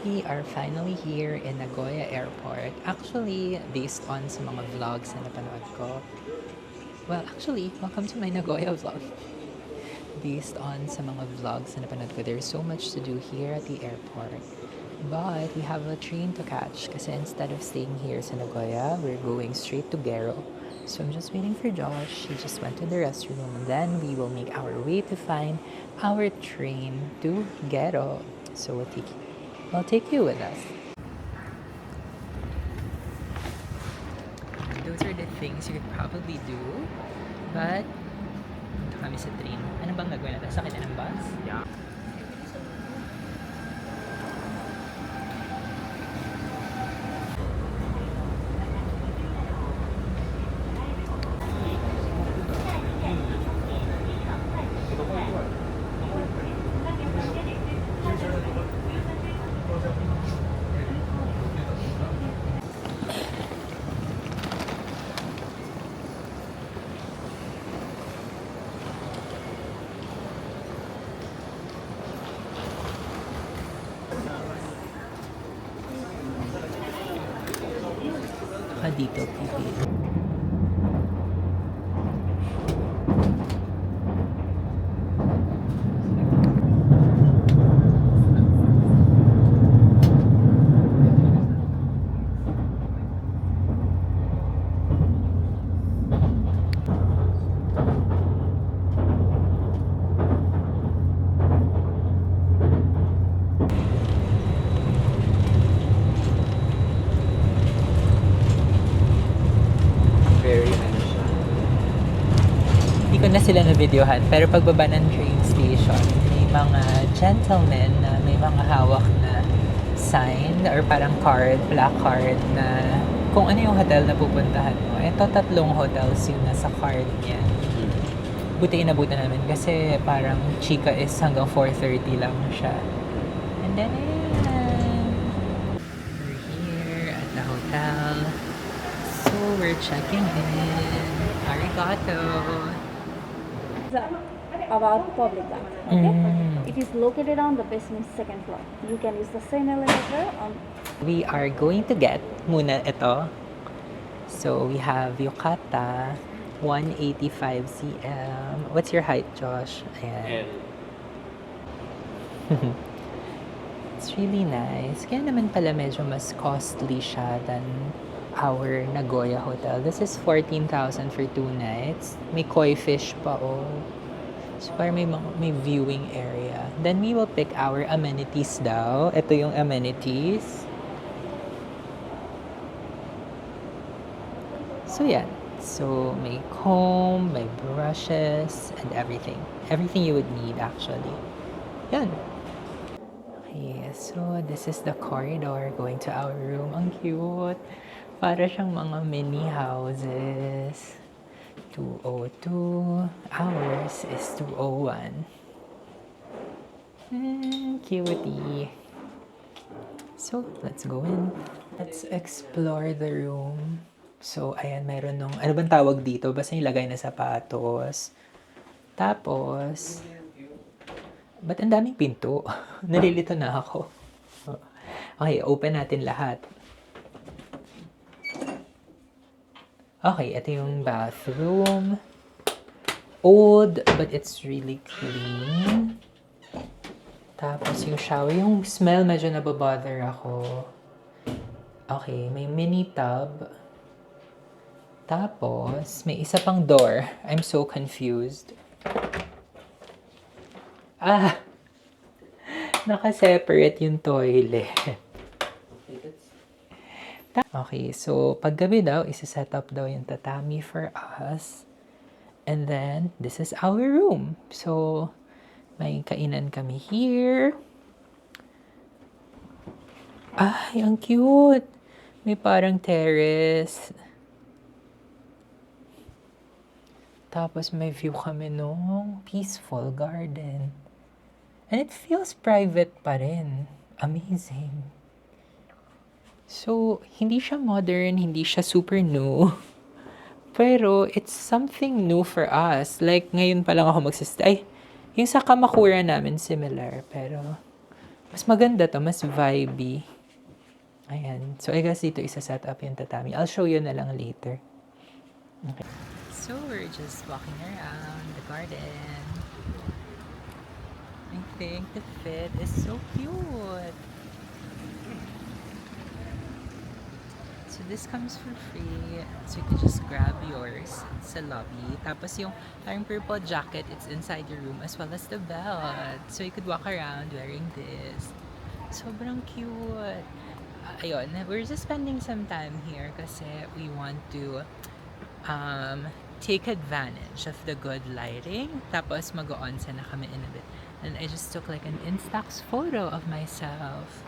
We are finally here in Nagoya Airport. Actually, based on sa mga vlogs na napanood ko. Well, actually, welcome to my Nagoya vlog. Based on sa mga vlogs na napanood ko, there's so much to do here at the airport. But we have a train to catch kasi instead of staying here sa Nagoya, we're going straight to Gero. So I'm just waiting for Josh. He just went to the restroom and then we will make our way to find our train to Gero. So we'll take you with us. Those are the things you could probably do. But, ito kami sa train. Ano bang gagawin natin? Sakit na ng bus? Yeah. Dito, pipili. Very ano siya. Hindi ko na sila na-videohan, pero pagbaba ng train station, may mga gentlemen na may mga hawak na sign or parang card, placard na kung ano yung hotel na pupuntahan mo. Ito, 3 hotels yung nasa card niya. Buti inabutan namin kasi parang chika is hanggang 4:30 lang siya. And then, ayan. We're here at the hotel. So, we're checking in. Arigato. About public bank. Okay? It is located on the basement second floor. You can use the same elevator on. We are going to get muna ito. So, we have Yukata, 185 cm. What's your height, Josh? Ayan. It's really nice. Kaya naman pala medyo mas costly siya than our Nagoya hotel. This is 14,000 for 2 nights. May koi fish pa, oh. So, parang may viewing area. Then, we will pick our amenities daw. Ito yung amenities. So, yan. So, may comb, may brushes, and everything. Everything you would need, actually. Yan. Okay, so this is the corridor going to our room. Ang cute. Para siyang mga mini houses. 202. Ours is 201. Cutie. So, let's go in. Let's explore the room. So, ayan, meron nung, ano bang tawag dito? Basta yung lagay na sapatos. Tapos, ba't ang daming pinto? Nalilito na ako. Okay, open natin lahat. Okay, ito yung bathroom. Old, but it's really clean. Tapos yung shower, yung smell medyo nababother ako. Okay, may mini tub. Tapos, may isa pang door. I'm so confused. Naka-separate yung toilet. Okay, so paggabi daw, isa-set up daw yung tatami for us. And then, this is our room. So, may kainan kami here. Ay, ang cute! May parang terrace. Tapos may view kami nung peaceful garden. And it feels private pa rin. Amazing. So, hindi siya modern, hindi siya super new. Pero, it's something new for us. Like, ngayon pa lang ako magsistay. Yung sa Kamakura namin, similar. Pero, Mas maganda to, mas vibey. Ayan. So, I guess dito isa-set up yung tatami. I'll show you na lang later. Okay. So, we're just walking around the garden. I think the fit is so cute. So, this comes for free. So, you can just grab yours sa lobby. Tapos, yung parang purple jacket, it's inside your room as well as the belt. So, you could walk around wearing this. Sobrang cute. Ayun, we're just spending some time here kasi we want to take advantage of the good lighting. Tapos, mag-onsen na kami in a bit. And I just took like an Instax photo of myself.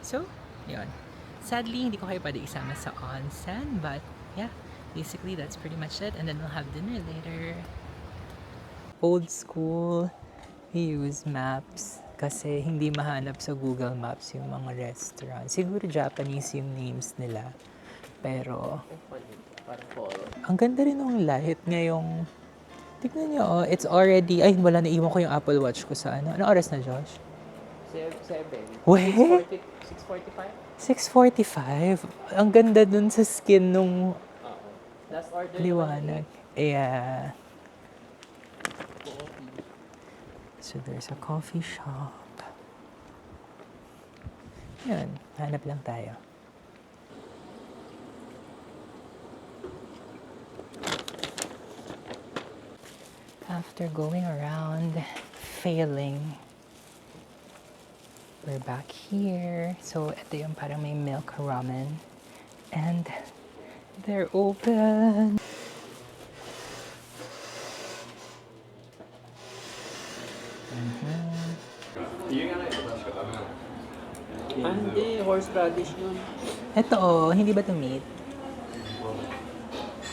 So, yun. Sadly, hindi ko kayo pwede isama sa onsen, but yeah, basically that's pretty much it. And then we'll have dinner later. Old school, we use maps kasi hindi mahanap sa Google Maps yung mga restaurant. Siguro Japanese yung names nila. Pero, ang ganda rin ng light ngayong, tignan nyo, oh, it's already, ay wala, naiwan ko yung Apple Watch ko sa ano. Anong oras na, Josh? 7. Weh? 6:45? 6:45. Ang ganda dun sa skin nung Last order liwanag. Yeah. So there's a coffee shop. Yun, hanap lang tayo. After going around, failing, we're back here. So, ito yung parang may milk ramen. And they're open. Hindi, horseradish yun. Ito oh, hindi ba ito meat?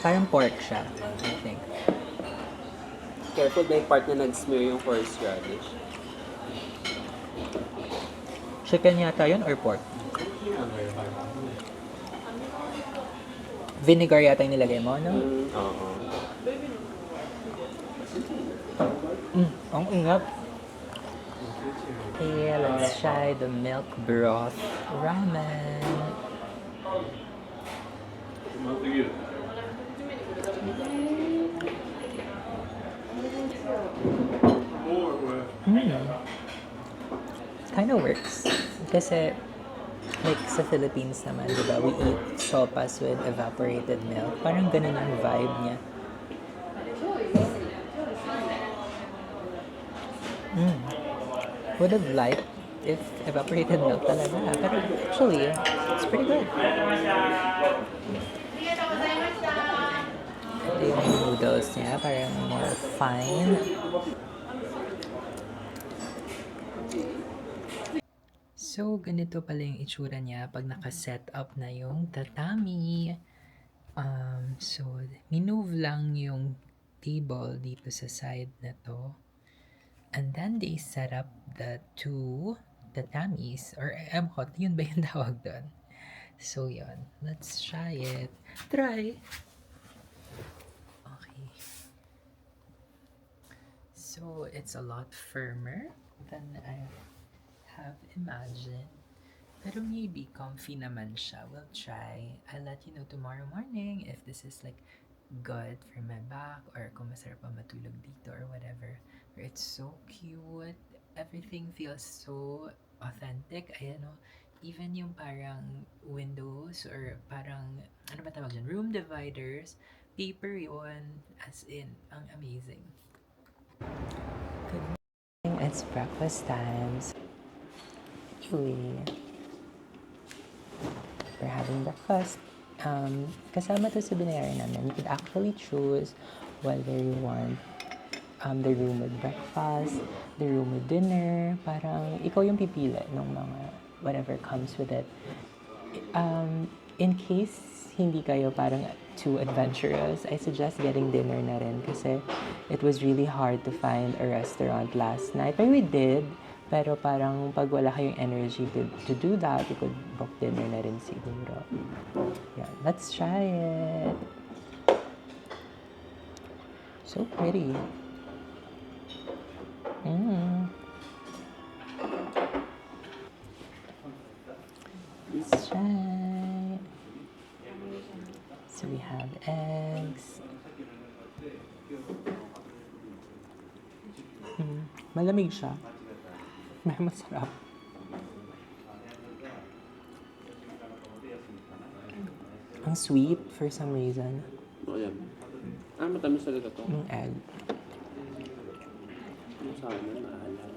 Parang pork siya, I think. Careful, may part na nag-smear yung horseradish. Chicken yata yun or pork? Vinegar yata yung nilagay mo, no? Oo. Ang ingat. Okay, let's try the milk broth ramen. Kind of works. Kasi, like sa Philippines naman, di ba, we eat sopas with evaporated milk. Parang ganun ang vibe niya. Would have liked if evaporated milk talaga. Pero actually, it's pretty good. Ito yung noodles niya, parang more fine. So, ganito pala yung itsura niya pag naka-set up na yung tatami. So, minove lang yung table dito sa side na to. And then they set up the two tatamis, or yun ba yung tawag doon? So, yun. Let's try it. Try! Okay. So, it's a lot firmer than I have imagined. Pero maybe comfy naman siya. We'll try. I'll let you know tomorrow morning if this is like good for my back or kung masarap pa matulog dito or whatever. It's so cute. Everything feels so authentic. Ayan o. Even yung parang windows or parang, ano ba tawag dyan? Room dividers. Paper yun. As in, ang amazing. Good morning. It's breakfast times. Uy. We're having breakfast. Kasama to sa binayaran namin. You could actually choose whether you want the room with breakfast, the room with dinner. Parang ikaw yung pipili ng mga whatever comes with it. In case hindi kayo parang too adventurous, I suggest getting dinner na rin kasi it was really hard to find a restaurant last night. But we did. Pero parang pag wala kayong energy to do that, you could book dinner na rin siguro. Yeah, let's try it. So pretty. Let's try. So we have eggs. Malamig siya. May masarap. Ang sweet for some reason. O yan. Matamis talaga to. Yung egg. Yung sa amin, maalam.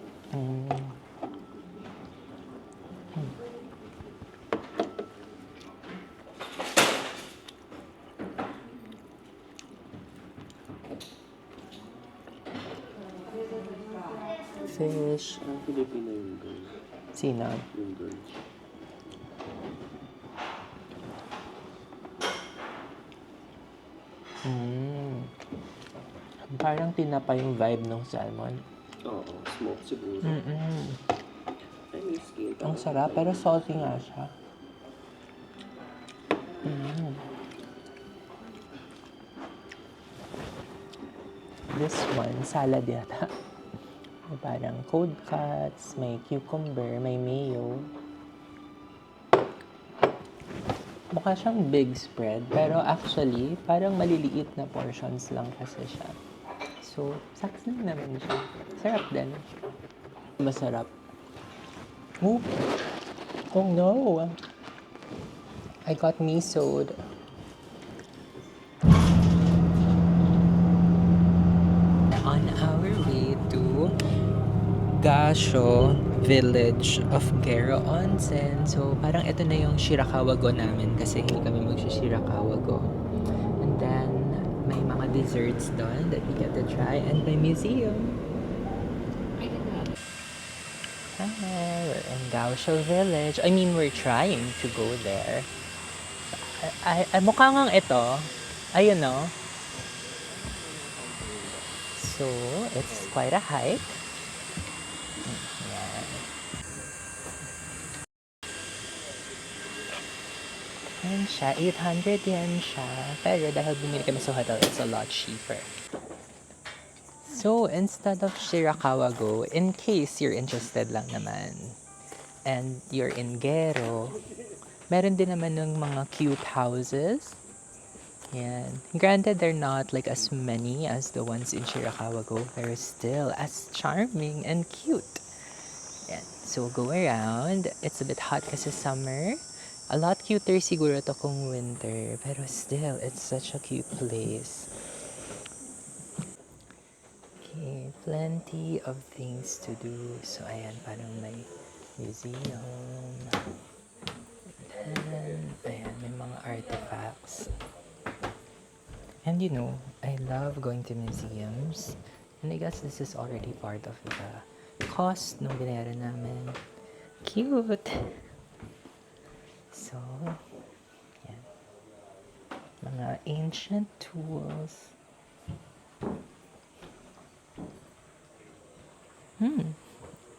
Fish. Filipino yung girl. Sino? Yung girl. Parang tinapa yung vibe ng salmon. Oo, smoke siguro. Ay, may skin. Ang sarap, pero salty nga siya. This one, salad yata. May parang cold cuts, may cucumber, may mayo. Mukha siyang big spread, pero actually, parang maliliit na portions lang kasi siya. So, saks lang naman siya. Sarap din. Masarap. Oh! Oh no! I got miso'd. On our way to Gasho Village of Gero Onsen. So, parang ito na yung Shirakawa-go namin kasi hindi kami mag-Shirakawa-go. And then, may mga desserts doon that we get to try. And may museum. Hi, we're in Gasho Village. I mean, we're trying to go there. Mukha ngang ito. Ayun, no? So, it's quite a hike. Yan siya, 800 yen siya. Pero dahil bumili kami sa hotel, it's a lot cheaper. So, instead of Shirakawa-go, in case you're interested lang naman, and you're in Gero, meron din naman ng mga cute houses. Yan. Granted, they're not like as many as the ones in Shirakawa-go, pero still as charming and cute. Yan. So, go around. It's a bit hot kasi summer. A lot cuter siguro to kung winter, pero still, it's such a cute place. Okay, plenty of things to do. So, ayan, parang may museum. And, ayan, may mga artifacts. And you know, I love going to museums. And I guess this is already part of the cost nung binayaran namin. Cute! So, yan. Mga ancient tools.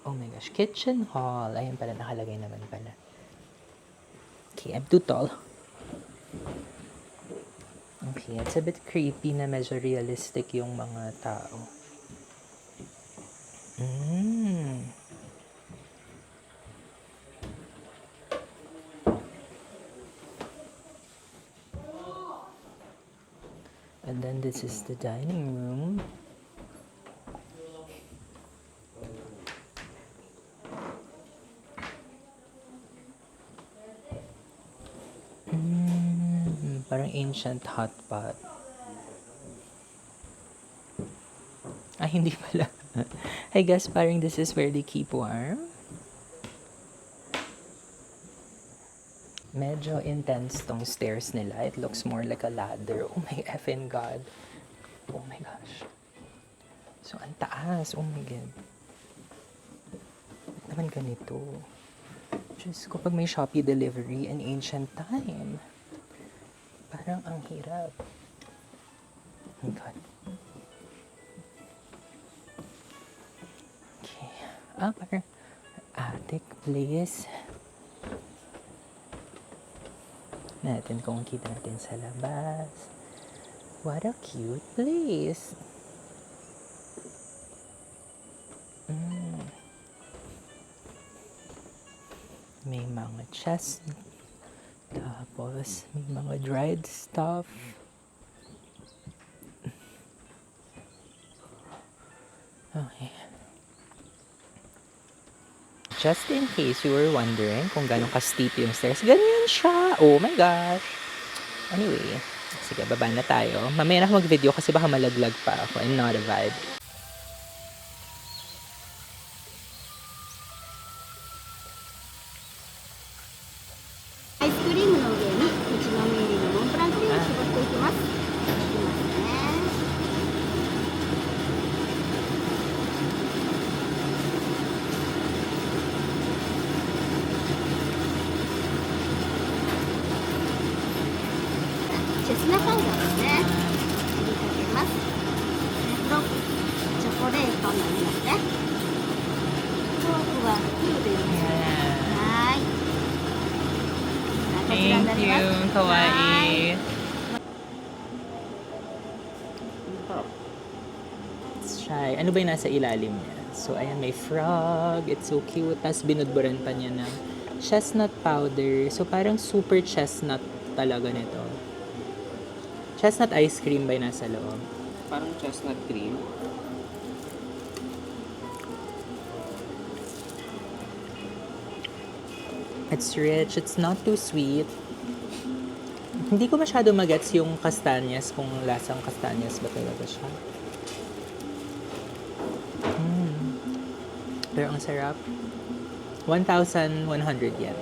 Oh my gosh, kitchen hall. Ayan pala, nakalagay naman pala. Okay, I'm too tall. Okay, it's a bit creepy na medyo realistic yung mga tao. And then this is the dining room. Parang ancient hot pot. Hindi pala. I guess parang this is where they keep warm. Medyo intense tong stairs nila. It looks more like a ladder. Oh my effing God. Oh my gosh. So, ang taas. Oh my God. Naman ganito. Diyos ko, pag may Shopee delivery in ancient time. Parang ang hirap. Oh my God. Okay. Parang attic place. Natin kung kita natin sa labas. What a cute place. May mga chest Tapos, may mga dried stuff. Okay. Just in case you were wondering kung gano'ng ka-steep yung stairs, ganyan siya. Oh my gosh. Anyway, sige, baba na tayo. Mamaya na ako mag-video kasi baka malaglag pa ako. I'm not a vibe. アイスクリームの上にうちのメリーのモンブランクリームを絞っていきます。いきますね。チェスナパウダーですね。振りかけます。とチョコレートになりますね。フォークはフルでよろしいですか。はーい。こちらにな Thank り you. ます。 Kawaii. Let's try. Ano ba yung nasa ilalim niya? So, ayan, may frog. It's so cute. Tapos, binudburan pa niya ng chestnut powder. So, parang super chestnut talaga nito. Chestnut ice cream ba yung nasa loob? Parang chestnut cream. It's rich. It's not too sweet. Hindi ko masyado magets yung kastanyas, kung lasang kastanyas ba talaga siya. Pero ang sarap. 1,100 yen.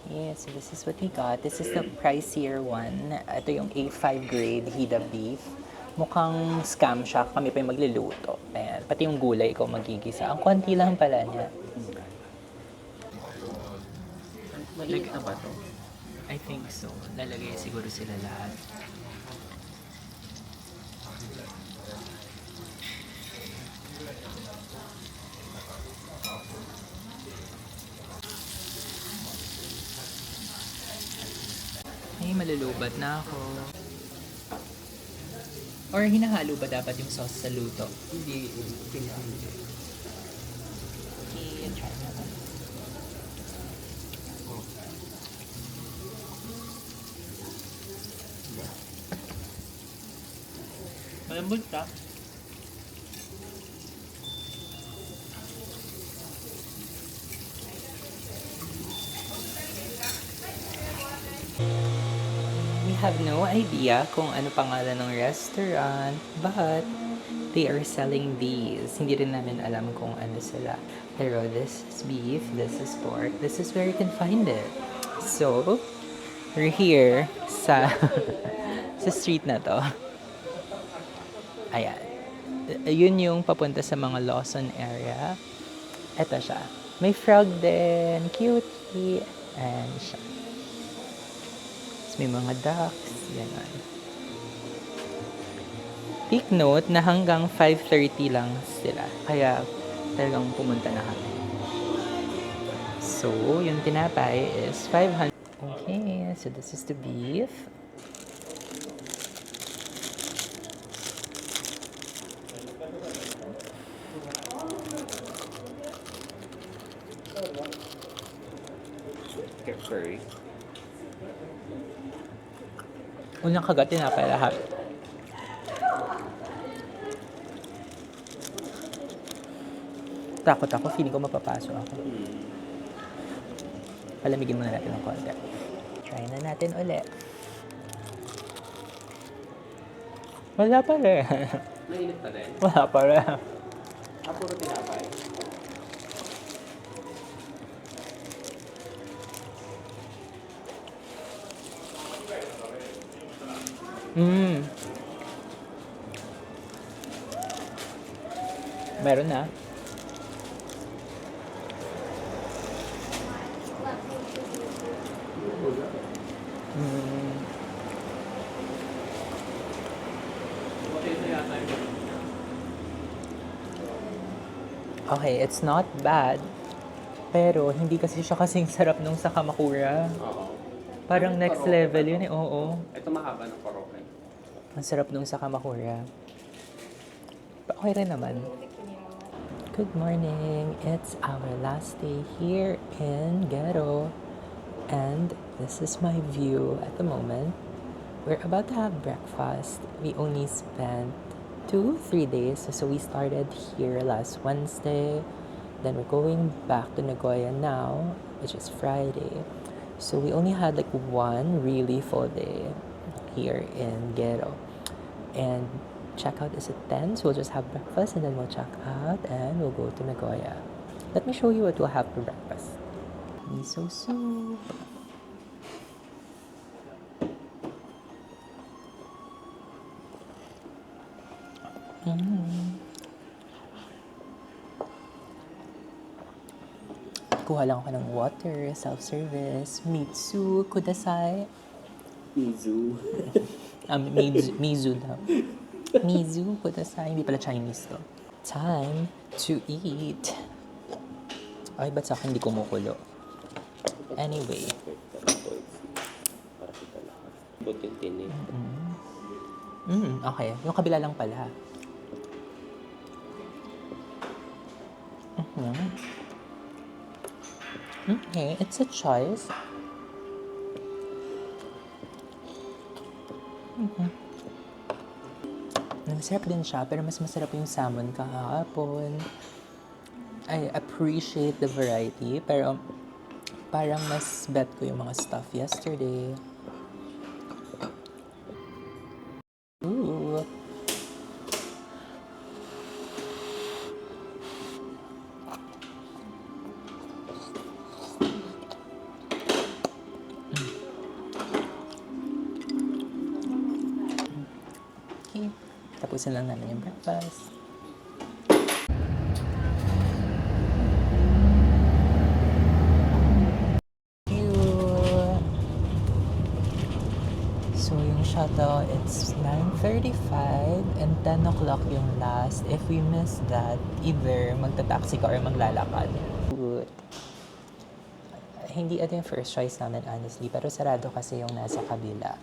Okay, so this is what we got. This is the pricier one. Ito yung A5 grade Hida beef. Mukhang scam siya. Kami pa yung magluluto. Ayan. Pati yung gulay ikaw magigisa. Ang konti lang pala niya. Maliit na ba to? I think so. Lalagay siguro sila lahat. Ay, malulubat na ako. Or hinahalo ba dapat yung sauce sa luto? Hindi. Okay, try naman. Malambot ka. We have no idea kung ano pangalan ng restaurant, but they are selling these. Hindi rin namin alam kung ano sila. Pero this is beef, this is pork, this is where you can find it. So, we're here sa sa street na to. Ayan. Yun yung papunta sa mga Lawson area. Ito siya. May frog din. Cutie. Ayan siya. Tapos may mga ducks. Ganon. Take note na hanggang 5:30 lang sila. Kaya talagang pumunta na kami. So, yung tinapay is 500. Okay, so this is the beef. Curry. Unang kagat, tinapay lahat. Takot ako, feeling ko mapapasok ako. Palamigin muna natin ng konti. Try na natin ulit. Wala pa rin. Mainit pa rin. Wala pa rin. Puro tinapay. Meron na. Okay, it's not bad. Pero hindi kasi siya kasing sarap nung sa Kamakura. Oo. Parang next level yun eh, oo. Ito mahaba ng koroke. Ang sarap nung sa Kamakura. Okay rin naman. Good morning. It's our last day here in Gero. And this is my view at the moment. We're about to have breakfast. We only spent 2-3 days. So we started here last Wednesday. Then we're going back to Nagoya now, which is Friday. So we only had like one really full day here in Gero. And checkout is at 10, so we'll just have breakfast and then we'll check out and we'll go to Nagoya. Let me show you what we'll have for breakfast. Miso soup. Kuha lang ako ng water, self-service, Mitsu kudasai. Mizu. Mizu daw. Mizu kudasai. Hindi pala Chinese to. Time to eat. Ay, ba't sa akin hindi kumukulo? Anyway. Para kita lahat. Buti yung tinig. Okay. Yung kabila lang pala. Okay, it's a choice. Masarap din siya, pero mas masarap yung salmon kahapon. I appreciate the variety, pero parang mas bet ko yung mga stuff yesterday. Ooh. Okay, tapusin lang namin yung breakfast. So yung shuttle, it's 9:35 and 10 o'clock yung last. If we miss that, either magta-taxi ka or maglalakad. Good. Hindi ito yung first choice namin, honestly. Pero sarado kasi yung nasa kabila.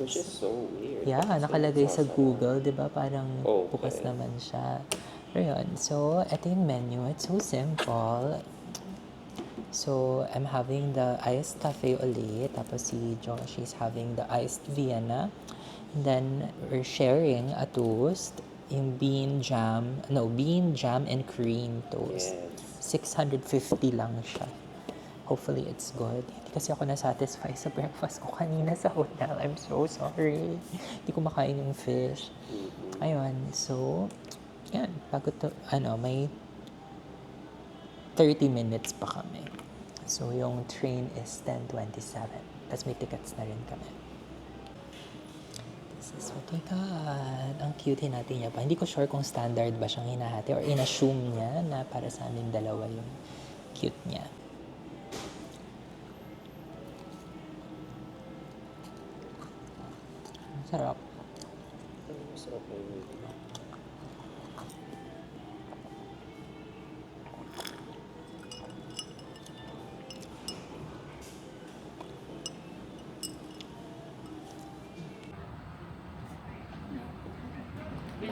Which is so weird. Yeah, nakalagay sa Google, di ba? Parang Okay. bukas naman siya. Pero yun, so ito yung menu. It's so simple. So, I'm having the iced cafe au lait. Tapos si Josh is having the iced Vienna. And then, we're sharing a toast. Yung bean jam and cream toast. Yes. 650 lang siya. Hopefully, it's good. Hindi kasi ako na-satisfy sa breakfast ko kanina sa hotel. I'm so sorry. Hindi ko makain yung fish. Ayun, so, yan. Bago to, may 30 minutes pa kami. So, yung train is 10:27. Tapos may tickets na rin kami. This is what we got. Ang cute hinati niya pa. Hindi ko sure kung standard ba siyang hinahati or in-assume niya na para sa amin dalawa yung cute niya. Sarap. Masarap yung1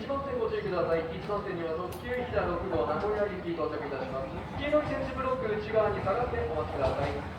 番線ご注意ください。1番線には特急1-6号名古屋行き到着いたします。黄色い線ブロック内側に下がってお待ちください。